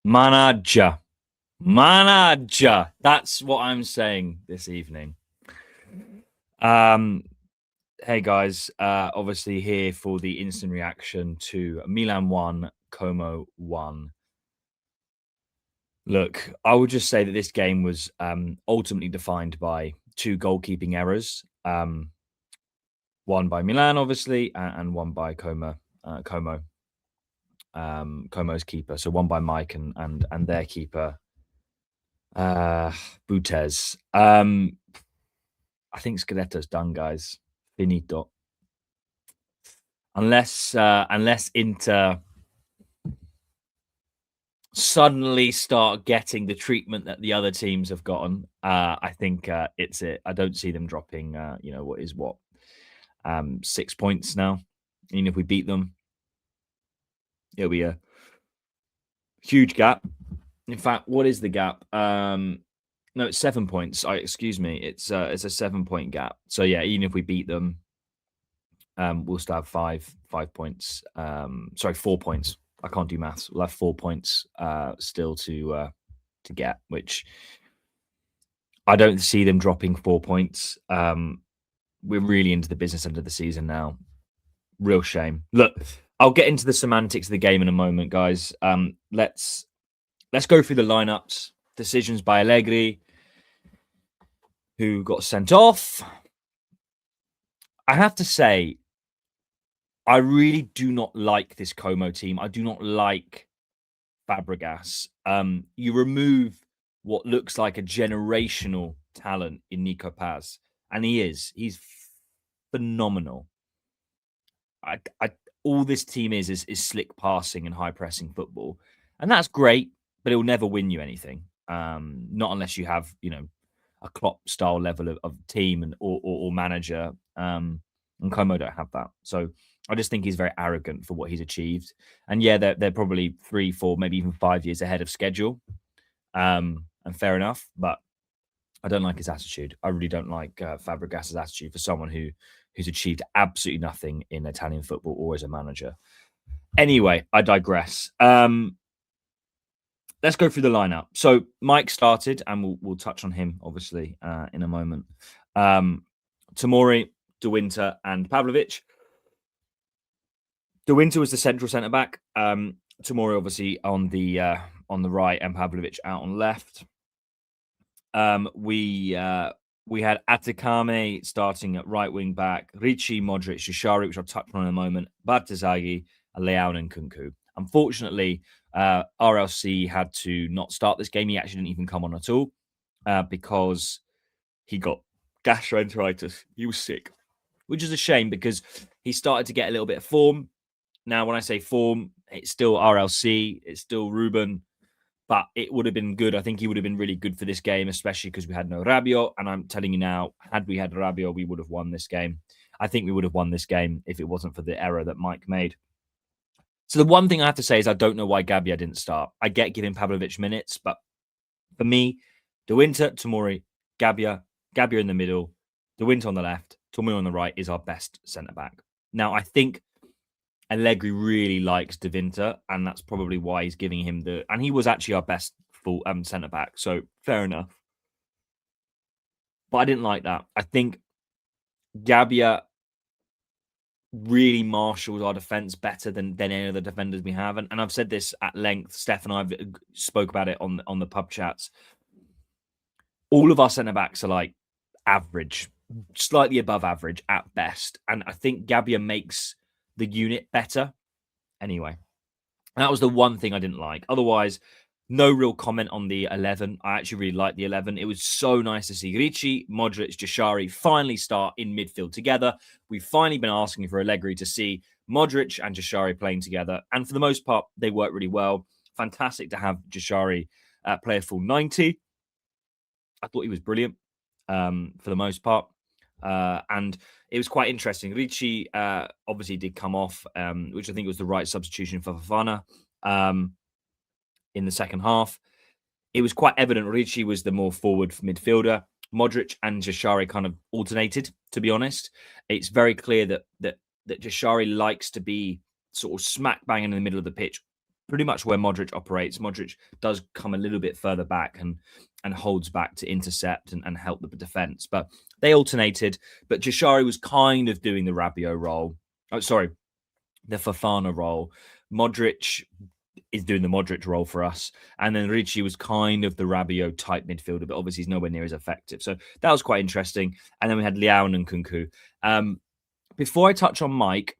Manager. Manager. That's what I'm saying this evening. Um, hey guys, obviously here for the instant reaction to Milan 1, Como 1. Look, I would just say that this game was ultimately defined by two goalkeeping errors. One by Milan, obviously, and one by Como, Como's keeper. So one by Mike and their keeper, Butez. I think Scudetto's done, guys. Finito. Unless Inter suddenly start getting the treatment that the other teams have gotten, I think it's it. I don't see them dropping. What 6 points now. And if we beat them, it'll be a huge gap. In fact, what is the gap? No, it's 7 points. Excuse me. It's a 7 point gap. So yeah, even if we beat them, we'll still have 5 points. Sorry, 4 points. I can't do maths. We'll have 4 points still to get, which I don't see them dropping 4 points. We're really into the business end of the season now. Real shame. Look, I'll get into the semantics of the game in a moment, guys. Let's go through the lineups. Decisions by Allegri, who got sent off. I have to say, I really do not like this Como team. I do not like Fabregas. You remove what looks like a generational talent in Nico Paz, and he is. He's phenomenal. All this team is slick passing and high pressing football, and that's great, but it will never win you anything. Not unless you have, a Klopp style level of team and or manager. And Como don't have that, so I just think he's very arrogant for what he's achieved. And yeah, they're probably 3, 4, maybe even 5 years ahead of schedule. And fair enough, but I don't like his attitude. I really don't like Fabregas's attitude for someone who's achieved absolutely nothing in Italian football or as a manager. Anyway, I digress. Let's go through the lineup. So Mike started, and we'll touch on him obviously in a moment. Tomori, De Winter, and Pavlovic. De Winter was the central centre back. Tomori obviously on the right, and Pavlovic out on left. We had Atakame starting at right wing back, Ricci, Modric, Shishari, which I'll touch on in a moment, Bartesaghi, Leao, and Kunku. Unfortunately, RLC had to not start this game. He actually didn't even come on at all because he got gastroenteritis. He was sick, which is a shame because he started to get a little bit of form. Now, when I say form, it's still RLC, it's still Ruben, but it would have been good. I think he would have been really good for this game, especially because we had no Rabiot. And I'm telling you now, had we had Rabiot, we would have won this game. I think we would have won this game if it wasn't for the error that Mike made. So the one thing I have to say is I don't know why Gabbia didn't start. I get giving Pavlovic minutes, but for me, De Winter, Tomori, Gabbia in the middle, De Winter on the left, Tomori on the right is our best centre-back. Now, I think Allegri really likes De Winter, and that's probably why he's giving him and he was actually our best full centre back, so fair enough. But I didn't like that. I think Gabbia really marshals our defense better than any of the defenders we have, and I've said this at length. Steph and I have spoke about it on the pub chats. All of our centre backs are like average, slightly above average at best, and I think Gabbia makes the unit better. Anyway, that was the one thing I didn't like. Otherwise, no real comment on the 11. I actually really liked the 11. It was so nice to see Ricci, Modric, Jashari finally start in midfield together. We've finally been asking for Allegri to see Modric and Jashari playing together. And for the most part, they work really well. Fantastic to have Jashari play a full 90. I thought he was brilliant for the most part. And it was quite interesting. Ricci obviously did come off, which I think was the right substitution for Fofana in the second half. It was quite evident Ricci was the more forward midfielder. Modric and Jashari kind of alternated, to be honest. It's very clear that Jashari likes to be sort of smack bang in the middle of the pitch, pretty much where Modric operates. Modric does come a little bit further back and holds back to intercept and help the defense. But they alternated. But Jashari was kind of doing the Rabiot role. Oh, sorry, the Fofana role. Modric is doing the Modric role for us. And then Ricci was kind of the Rabiot type midfielder, but obviously he's nowhere near as effective. So that was quite interesting. And then we had Leao and Nkunku. Before I touch on Mike,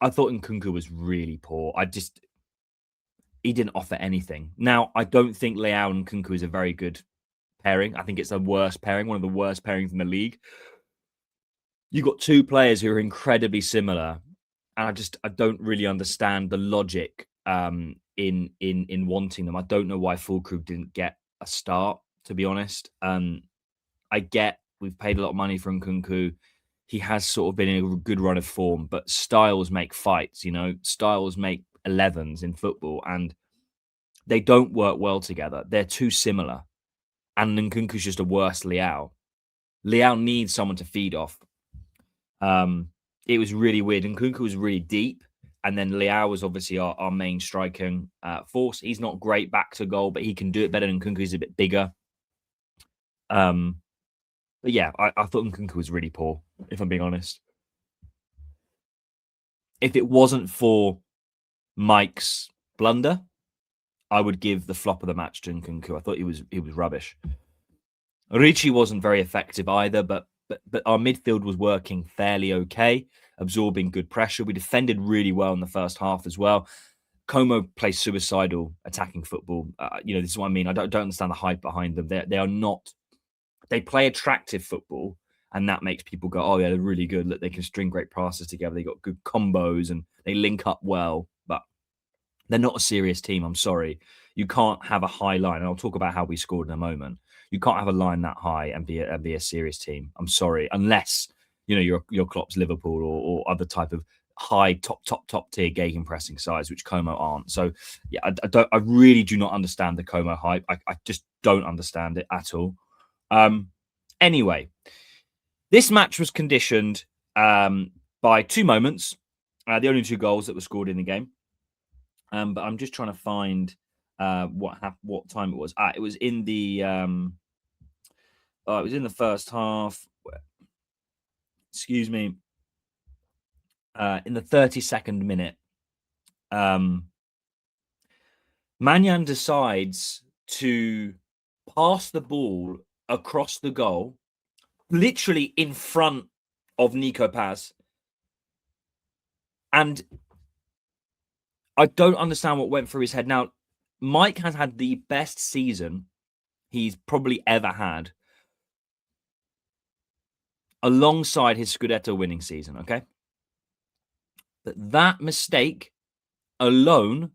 I thought Nkunku was really poor. He didn't offer anything. Now, I don't think Leao and Nkunku is a very good pairing. I think it's the worst pairing, one of the worst pairings in the league. You've got two players who are incredibly similar, and I don't really understand the logic in wanting them. I don't know why Fulkrug didn't get a start, to be honest. I get we've paid a lot of money for Nkunku. He has sort of been in a good run of form, but styles make fights, styles make 11s in football, and they don't work well together. They're too similar. And Nkunku's just a worse Leao. Leao needs someone to feed off. It was really weird. Nkunku was really deep. And then Leao was obviously our main striking force. He's not great back to goal, but he can do it better than Nkunku. He's a bit bigger. But yeah, I thought Nkunku was really poor, if I'm being honest. If it wasn't for Mike's blunder, I would give the flop of the match to Nkunku. I thought he was rubbish. Ricci wasn't very effective either, but our midfield was working fairly okay, absorbing good pressure. We defended really well in the first half as well. Como plays suicidal attacking football. This is what I mean. I don't understand the hype behind them. They are not. They play attractive football, and that makes people go, "Oh yeah, they're really good. Look, they can string great passes together. They got good combos and they link up well." But they're not a serious team. I'm sorry. You can't have a high line, and I'll talk about how we scored in a moment. You can't have a line that high and be a serious team. I'm sorry, unless you're Klopp's Liverpool or other type of high top tier gegenpressing sides, which Como aren't. So yeah, I really do not understand the Como hype. I just don't understand it at all. Anyway, this match was conditioned by two moments, the only two goals that were scored in the game. But I'm just trying to find what time it was. It was in the first half. Excuse me. In the 32nd minute, Maignan decides to pass the ball across the goal, literally in front of Nico Paz. And I don't understand what went through his head. Now, Mike has had the best season he's probably ever had, alongside his Scudetto winning season, okay? But that mistake alone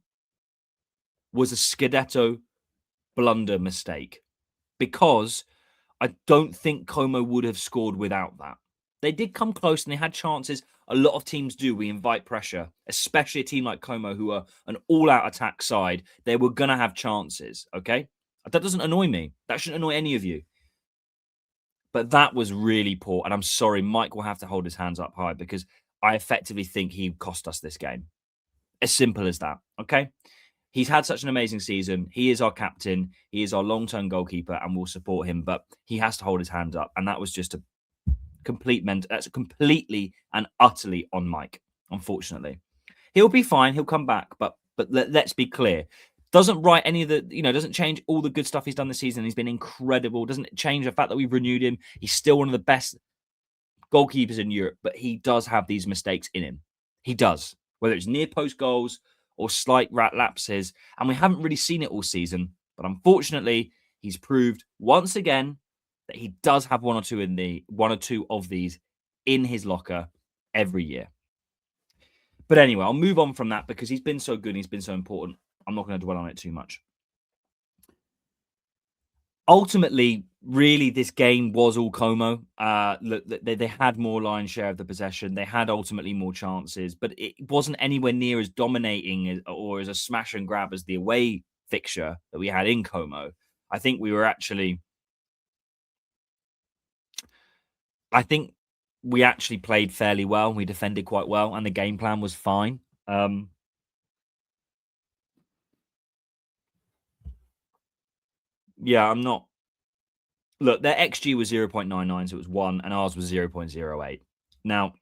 was a Scudetto blunder mistake, because I don't think Como would have scored without that. They did come close and they had chances. A lot of teams do. We invite pressure, especially a team like Como, who are an all-out attack side. They were going to have chances, okay? That doesn't annoy me. That shouldn't annoy any of you. But that was really poor. And I'm sorry, Mike will have to hold his hands up high, because I effectively think he cost us this game. As simple as that, okay? He's had such an amazing season. He is our captain. He is our long-term goalkeeper, and we'll support him. But he has to hold his hands up. And that was just that's completely and utterly on Mike, unfortunately. He'll be fine. He'll come back. But let's be clear. Doesn't write any of the, doesn't change all the good stuff he's done this season. He's been incredible. Doesn't change the fact that we've renewed him. He's still one of the best goalkeepers in Europe, but he does have these mistakes in him. He does, whether it's near post goals or slight lapses. And we haven't really seen it all season. But unfortunately, he's proved once again that he does have one or two of these in his locker every year. But anyway, I'll move on from that, because he's been so good and he's been so important. I'm not going to dwell on it too much. Ultimately, really, this game was all Como. Look, they had more line share of the possession. They had ultimately more chances, but it wasn't anywhere near as dominating or as a smash and grab as the away fixture that we had in Como. I think we actually played fairly well. We defended quite well, and the game plan was fine. Yeah, I'm not. Look, their XG was 0.99, so it was 1, and ours was 0.08. Now,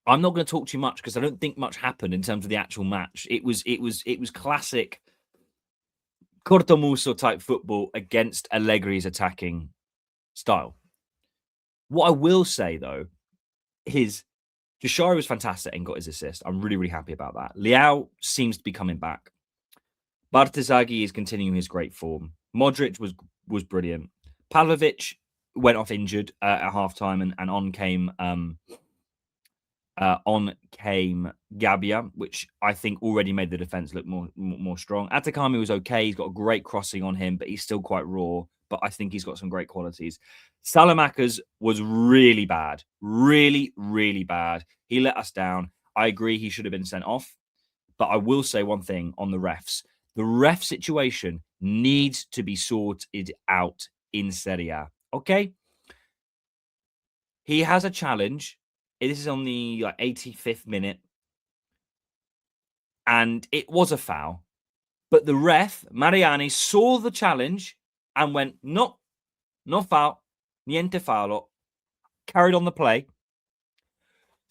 I'm not going to talk too much because I don't think much happened in terms of the actual match. It was classic Cortomuso type football against Allegri's attacking style. What I will say though is Jashari was fantastic and got his assist. I'm really, really happy about that. Leao seems to be coming back. Bartezagi is continuing his great form. Modric was brilliant. Pavlovic went off injured at halftime, and on came Gabia, which I think already made the defense look more strong. Atakami was okay. He's got a great crossing on him, but he's still quite raw. But I think he's got some great qualities. Salamakers was really bad. Really, really bad. He let us down. I agree he should have been sent off. But I will say one thing on the refs. The ref situation needs to be sorted out in Serie A. Okay? He has a challenge. This is on the 85th minute. And it was a foul. But the ref, Mariani, saw the challenge and went, no foul, niente fallo. Carried on the play.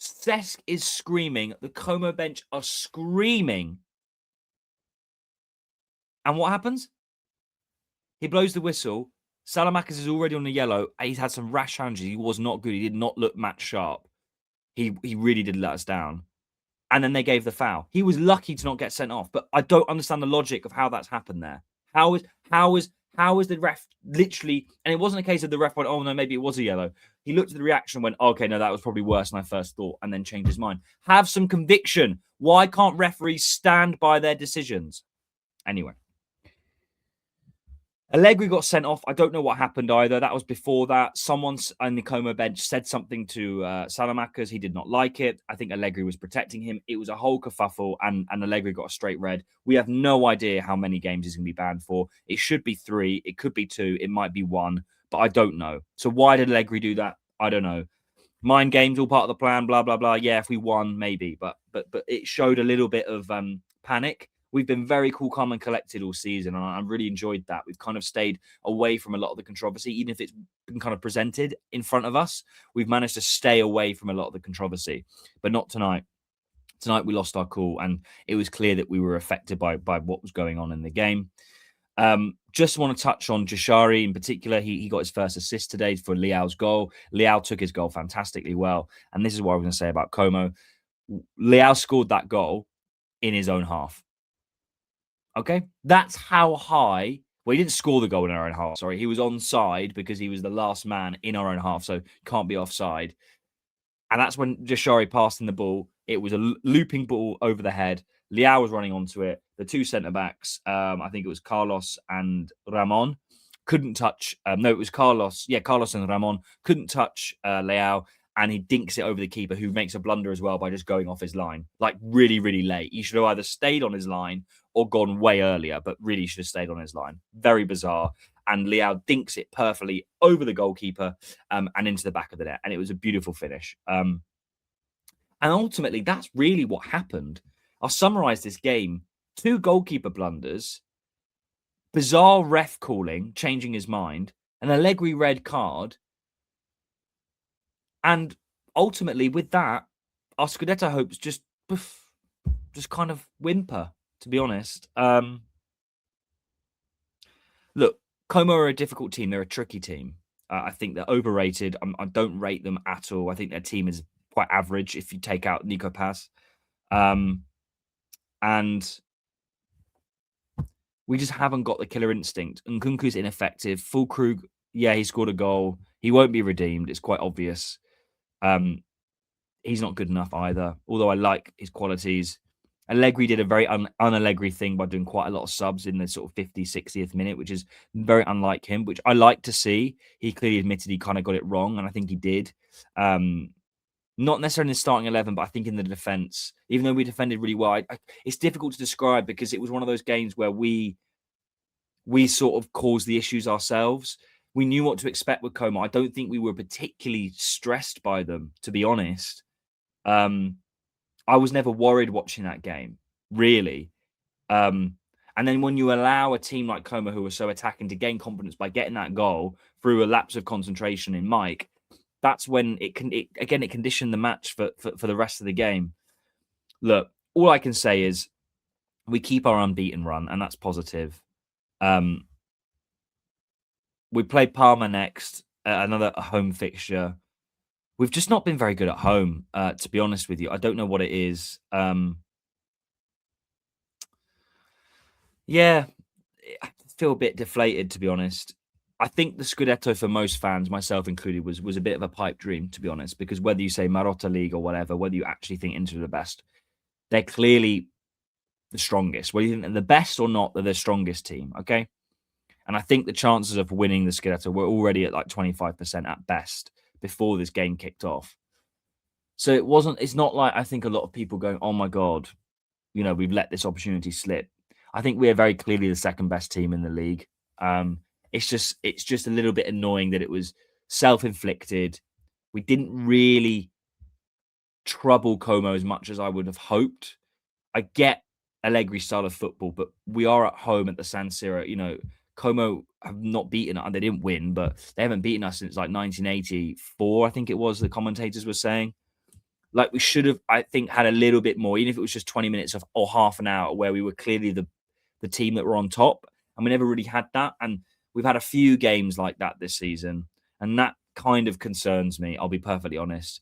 Cesc is screaming. The Como bench are screaming. And what happens? He blows the whistle. Salamakers is already on the yellow. He's had some rash challenges. He was not good. He did not look match sharp. He really did let us down. And then they gave the foul. He was lucky to not get sent off, but I don't understand the logic of how that's happened there. How is the ref literally? And it wasn't a case of the ref went, "Oh no, maybe it was a yellow." He looked at the reaction and went, "Okay, no, that was probably worse than I first thought," and then changed his mind. Have some conviction. Why can't referees stand by their decisions? Anyway. Allegri got sent off. I don't know what happened either. That was before that. Someone on the Como bench said something to Salamakers. He did not like it. I think Allegri was protecting him. It was a whole kerfuffle, and Allegri got a straight red. We have no idea how many games he's going to be banned for. It should be 3. It could be 2. It might be 1, but I don't know. So why did Allegri do that? I don't know. Mind games, all part of the plan, blah, blah, blah. Yeah, if we won, maybe. But it showed a little bit of panic. We've been very cool, calm, and collected all season, and I really enjoyed that. We've kind of stayed away from a lot of the controversy, even if it's been kind of presented in front of us. We've managed to stay away from a lot of the controversy, but not tonight. Tonight we lost our cool, and it was clear that we were affected by what was going on in the game. Just want to touch on Jashari in particular. He got his first assist today for Leao's goal. Leao took his goal fantastically well, and this is what I was going to say about Como. Leao scored that goal in his own half. Okay, that's how high. Well, he didn't score the goal in our own half. Sorry, he was onside because he was the last man in our own half, so can't be offside. And that's when Jashari passed in the ball. It was a looping ball over the head. Leao was running onto it. The two centre backs, I think it was Carlos and Ramon, couldn't touch. No, it was Carlos. Yeah, Carlos and Ramon couldn't touch Leao, and he dinks it over the keeper, who makes a blunder as well by just going off his line, like really, really late. He should have either stayed on his line or gone way earlier, but really should have stayed on his line. Very bizarre. And Leao dinks it perfectly over the goalkeeper and into the back of the net. And it was a beautiful finish. And ultimately, that's really what happened. I'll summarize this game. 2 goalkeeper blunders, bizarre ref calling, changing his mind, an Allegri red card. And ultimately, with that, our Scudetto hopes just kind of whimper, to be honest. Look, Como are a difficult team. They're a tricky team. I think they're overrated. I don't rate them at all. I think their team is quite average if you take out Nico Paz. And we just haven't got the killer instinct. And Nkunku's ineffective. Fulkrug, yeah, he scored a goal. He won't be redeemed. It's quite obvious. He's not good enough either, although I like his qualities. Allegri did a very un-Allegri thing by doing quite a lot of subs in the sort of 50th, 60th minute, which is very unlike him, which I like to see. He clearly admitted he kind of got it wrong, and I think he did. Not necessarily in the starting 11, but I think in the defense, even though we defended really well, it's difficult to describe because it was one of those games where we sort of caused the issues ourselves. We knew what to expect with Como. I don't think we were particularly stressed by them, to be honest. I was never worried watching that game, really. And And then when you allow a team like Como, who are so attacking, to gain confidence by getting that goal through a lapse of concentration in Mike, that's when it conditioned the match for the rest of the game. Look, all I can say is we keep our unbeaten run, and that's positive. We play Parma next, another home fixture. We've just not been very good at home, to be honest with you. I don't know what it is. Yeah, I feel a bit deflated, to be honest. I think the Scudetto, for most fans, myself included, was a bit of a pipe dream, to be honest, because whether you say Marotta League or whatever, whether you actually think Inter are the best, they're clearly the strongest. Whether you think they're the best or not, they're the strongest team, okay? And I think the chances of winning the Scudetto were already at like 25% at best before this game kicked off. So it's not like I think a lot of people going, oh my God, we've let this opportunity slip. I think we are very clearly the second best team in the league. It's just a little bit annoying that it was self-inflicted. We didn't really trouble Como as much as I would have hoped. I get Allegri's style of football, but we are at home at the San Siro. Como have not beaten us. They didn't win, but they haven't beaten us since like 1984, I think it was, the commentators were saying. Like, we should have, I think, had a little bit more, even if it was just 20 minutes or half an hour where we were clearly the team that were on top. And we never really had that. And we've had a few games like that this season. And that kind of concerns me, I'll be perfectly honest.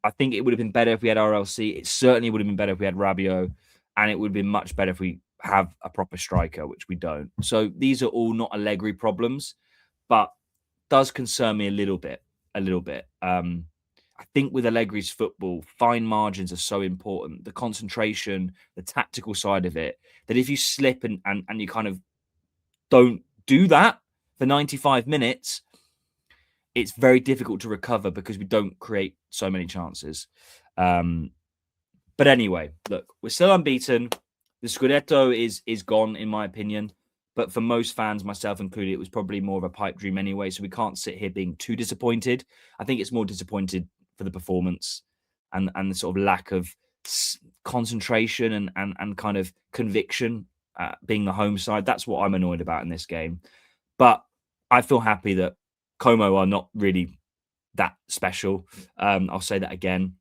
I think it would have been better if we had RLC. It certainly would have been better if we had Rabiot. And it would have been much better if we have a proper striker, which we don't. So these are all not Allegri problems, but does concern me a little bit. I think with Allegri's football, fine margins are so important. The concentration, the tactical side of it, that if you slip and you kind of don't do that for 95 minutes, it's very difficult to recover because we don't create so many chances. But anyway, look, we're still unbeaten. The Scudetto is gone, in my opinion. But for most fans, myself included, it was probably more of a pipe dream anyway. So we can't sit here being too disappointed. I think it's more disappointed for the performance and the sort of lack of concentration and kind of conviction, being the home side. That's what I'm annoyed about in this game. But I feel happy that Como are not really that special. I'll say that again.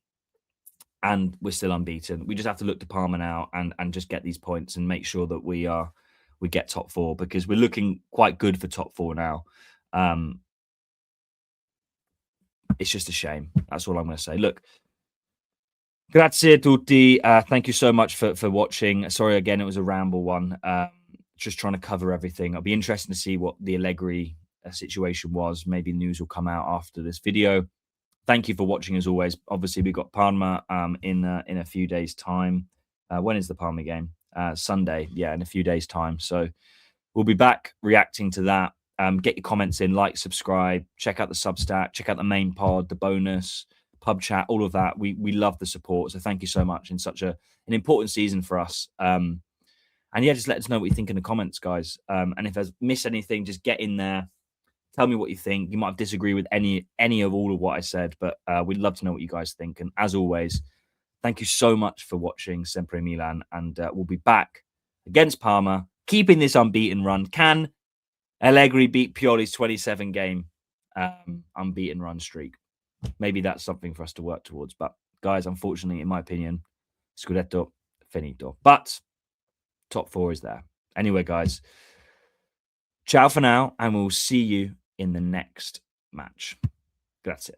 And we're still unbeaten. We just have to look to Parma now and just get these points and make sure that we get top four, because we're looking quite good for top four now. It's just a shame. That's all I'm going to say. Look, grazie a tutti. Thank you so much for watching. Sorry again, it was a ramble one. Just trying to cover everything. It'll be interesting to see what the Allegri situation was. Maybe news will come out after this video. Thank you for watching as always. Obviously, we've got Parma in a few days' time. When is the Parma game? Sunday. Yeah, in a few days' time. So we'll be back reacting to that. Get your comments in, like, subscribe, check out the Substack, check out the main pod, the bonus, pub chat, all of that. We love the support. So thank you so much in such an important season for us. And yeah, just let us know what you think in the comments, guys. And if I've missed anything, just get in there. Tell me what you think. You might disagree with any of all of what I said, but we'd love to know what you guys think. And as always, thank you so much for watching Sempre Milan. And we'll be back against Parma, keeping this unbeaten run. Can Allegri beat Pioli's 27-game unbeaten run streak? Maybe that's something for us to work towards. But guys, unfortunately, in my opinion, Scudetto, finito. But top four is there. Anyway, guys, ciao for now, and we'll see you in the next match. That's it.